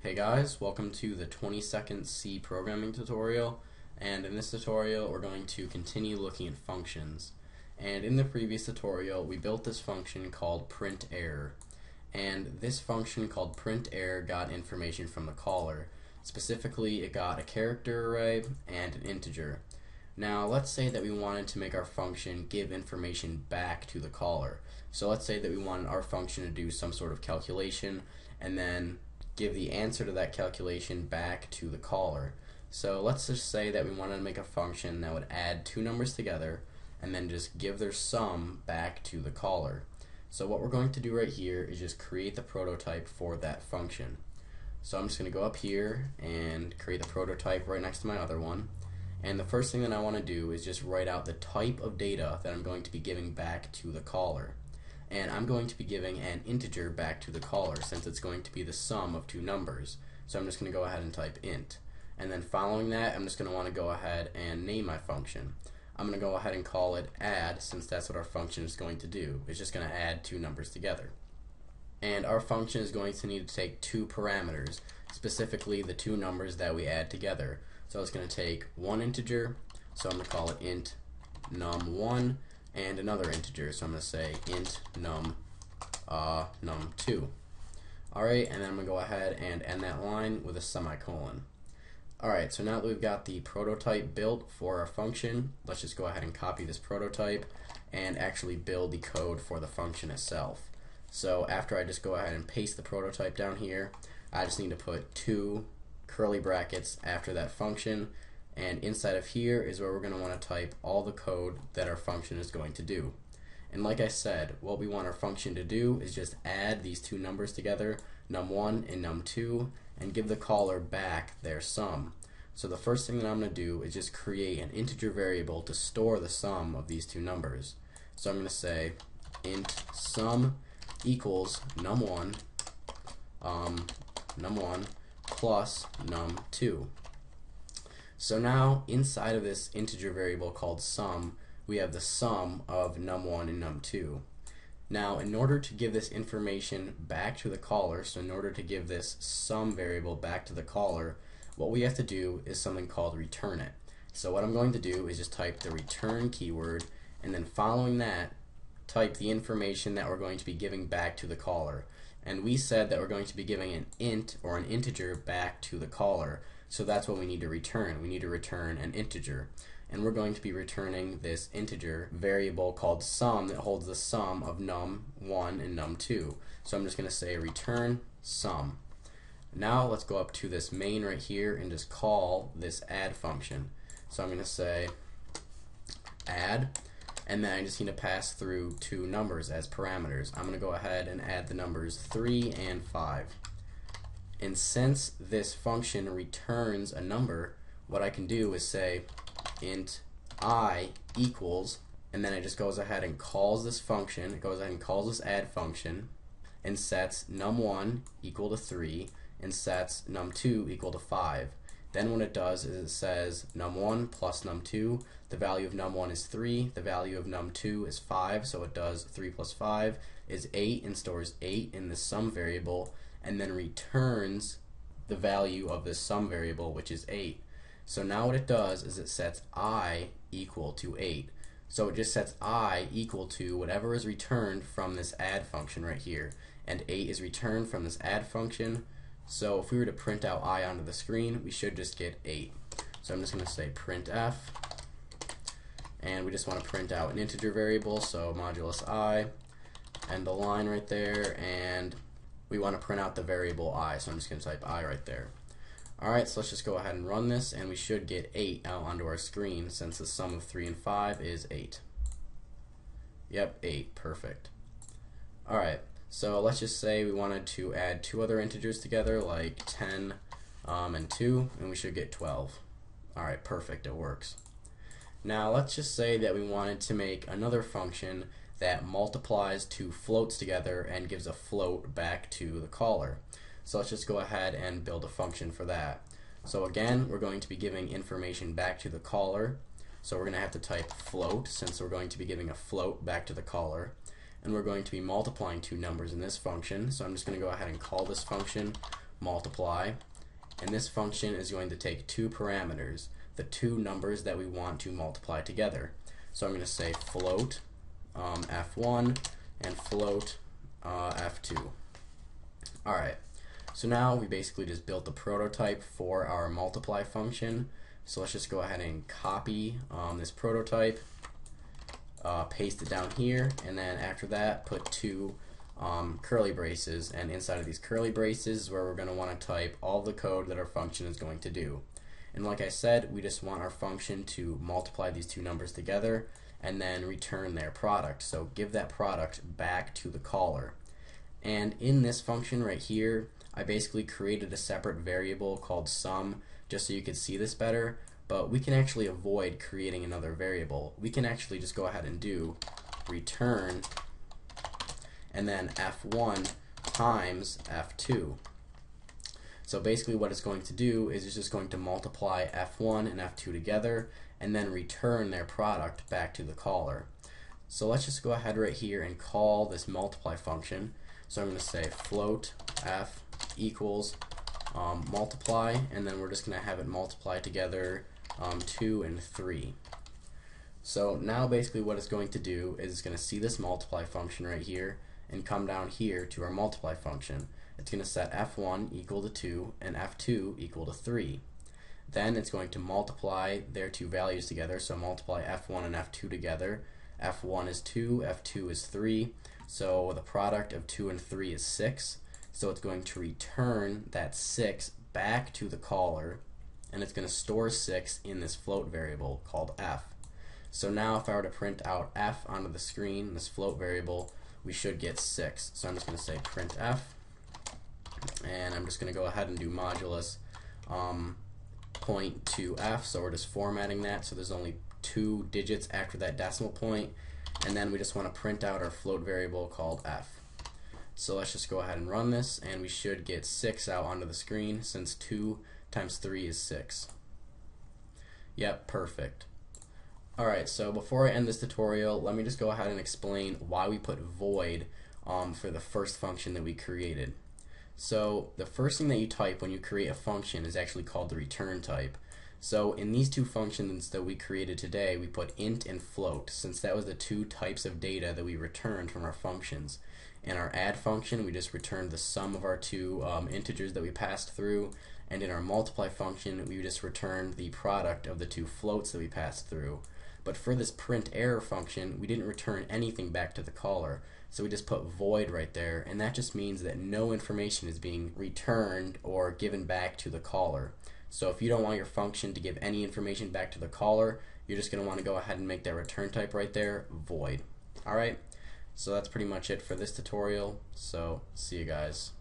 Hey guys, welcome to the 20-second C programming tutorial, and in this tutorial we're going to continue looking at functions. And in the previous tutorial we built this function called printError, and this function called printError got information from the caller. Specifically, it got a character array and an integer. Now let's say that we wanted to make our function give information back to the caller. So let's say that we wanted our function to do some sort of calculation and then give the answer to that calculation back to the caller. So let's just say that we wanted to make a function that would add two numbers together and then just give their sum back to the caller. So what we're going to do right here is just create the prototype for that function. So I'm just going to go up here and create the prototype right next to my other one. And the first thing that I want to do is just write out the type of data that I'm going to be giving back to the caller. And I'm going to be giving an integer back to the caller since it's going to be the sum of two numbers. So I'm just going to go ahead and type int. And then following that, I'm just going to want to go ahead and name my function. I'm going to go ahead and call it add since that's what our function is going to do. It's just going to add two numbers together. And our function is going to need to take two parameters, specifically the two numbers that we add together. So it's going to take one integer, so I'm going to call it int num1, and another integer, so I'm going to say int num2. Alright, and then I'm going to go ahead and end that line with a semicolon. Alright, so now that we've got the prototype built for our function, let's just go ahead and copy this prototype and actually build the code for the function itself. So after I just go ahead and paste the prototype down here, I just need to put two curly brackets after that function, and inside of here is where we're going to want to type all the code that our function is going to do. And like I said, what we want our function to do is just add these two numbers together, num1 and num2, and give the caller back their sum. So the first thing that I'm going to do is just create an integer variable to store the sum of these two numbers. So I'm going to say int sum equals num1 plus num2. So now inside of this integer variable called sum, we have the sum of num1 and num2. Now in order to give this information back to the caller, so in order to give this sum variable back to the caller, what we have to do is something called return it. So what I'm going to do is just type the return keyword, and then following that type the information that we're going to be giving back to the caller. And we said that we're going to be giving an int or an integer back to the caller. So that's what we need to return. We need to return an integer. And we're going to be returning this integer variable called sum that holds the sum of num1 and num2. So I'm just going to say return sum. Now let's go up to this main right here and just call this add function. So I'm going to say add, and then I just need to pass through two numbers as parameters. I'm going to go ahead and add the numbers 3 and 5. And since this function returns a number, what I can do is say int I equals, and then it just goes ahead and calls this function. It goes ahead and calls this add function and sets num1 equal to 3 and sets num2 equal to 5. Then what it does is it says num1 plus num2, the value of num1 is 3, the value of num2 is 5, so it does 3 plus 5 is 8 and stores 8 in the sum variable, and then returns the value of this sum variable, which is 8. So now what it does is it sets I equal to 8. So it just sets I equal to whatever is returned from this add function right here, and 8 is returned from this add function. So if we were to print out I onto the screen, we should just get 8. So I'm just going to say printf, and we just want to print out an integer variable, so modulus I, end the line right there, and we want to print out the variable I, so I'm just going to type I right there. Alright, so let's just go ahead and run this, and we should get 8 out onto our screen since the sum of 3 and 5 is 8. Yep, 8, perfect. Alright. So let's just say we wanted to add two other integers together, like 10 and 2, and we should get 12. Alright, perfect, it works. Now let's just say that we wanted to make another function that multiplies two floats together and gives a float back to the caller. So let's just go ahead and build a function for that. So again, we're going to be giving information back to the caller. So we're going to have to type float since we're going to be giving a float back to the caller. and we're going to be multiplying two numbers in this function. So I'm just going to go ahead and call this function multiply, and this function is going to take two parameters, the two numbers that we want to multiply together. So I'm going to say float f1 and float f2. Alright, so now we basically just built the prototype for our multiply function. So let's just go ahead and copy this prototype, paste it down here, and then after that put two curly braces, and inside of these curly braces is where we're going to want to type all the code that our function is going to do. And like I said, we just want our function to multiply these two numbers together and then return their product. So give that product back to the caller. And in this function right here, I basically created a separate variable called sum just so you could see this better, but we can actually avoid creating another variable. We can actually just go ahead and do return and then f1 times f2. So basically what it's going to do is it's just going to multiply f1 and f2 together and then return their product back to the caller. So let's just go ahead right here and call this multiply function. So I'm going to say float f equals multiply, and then we're just going to have it multiply together 2 and 3. So now basically what it's going to do is it's going to see this multiply function right here and come down here to our multiply function. It's going to set f1 equal to 2 and f2 equal to 3. Then it's going to multiply their two values together, so multiply f1 and f2 together. f1 is 2, f2 is 3, so the product of 2 and 3 is 6. So it's going to return that 6 back to the caller, and it's going to store 6 in this float variable called f. So now if I were to print out f onto the screen, this float variable, we should get 6. So I'm just going to say print f, and I'm just going to go ahead and do modulus point to f, so we're just formatting that so there's only 2 digits after that decimal point, and then we just want to print out our float variable called f. So let's just go ahead and run this, and we should get 6 out onto the screen since 2 times 3 is 6. Yep, perfect. Alright, so before I end this tutorial, let me just go ahead and explain why we put void for the first function that we created. So the first thing that you type when you create a function is actually called the return type. So in these two functions that we created today, we put int and float, since that was the two types of data that we returned from our functions. In our add function, we just returned the sum of our two integers that we passed through, and in our multiply function, we just returned the product of the two floats that we passed through. But for this print error function, we didn't return anything back to the caller, so we just put void right there, and that just means that no information is being returned or given back to the caller. So if you don't want your function to give any information back to the caller, you're just going to want to go ahead and make that return type right there void. Alright, so that's pretty much it for this tutorial, so see you guys.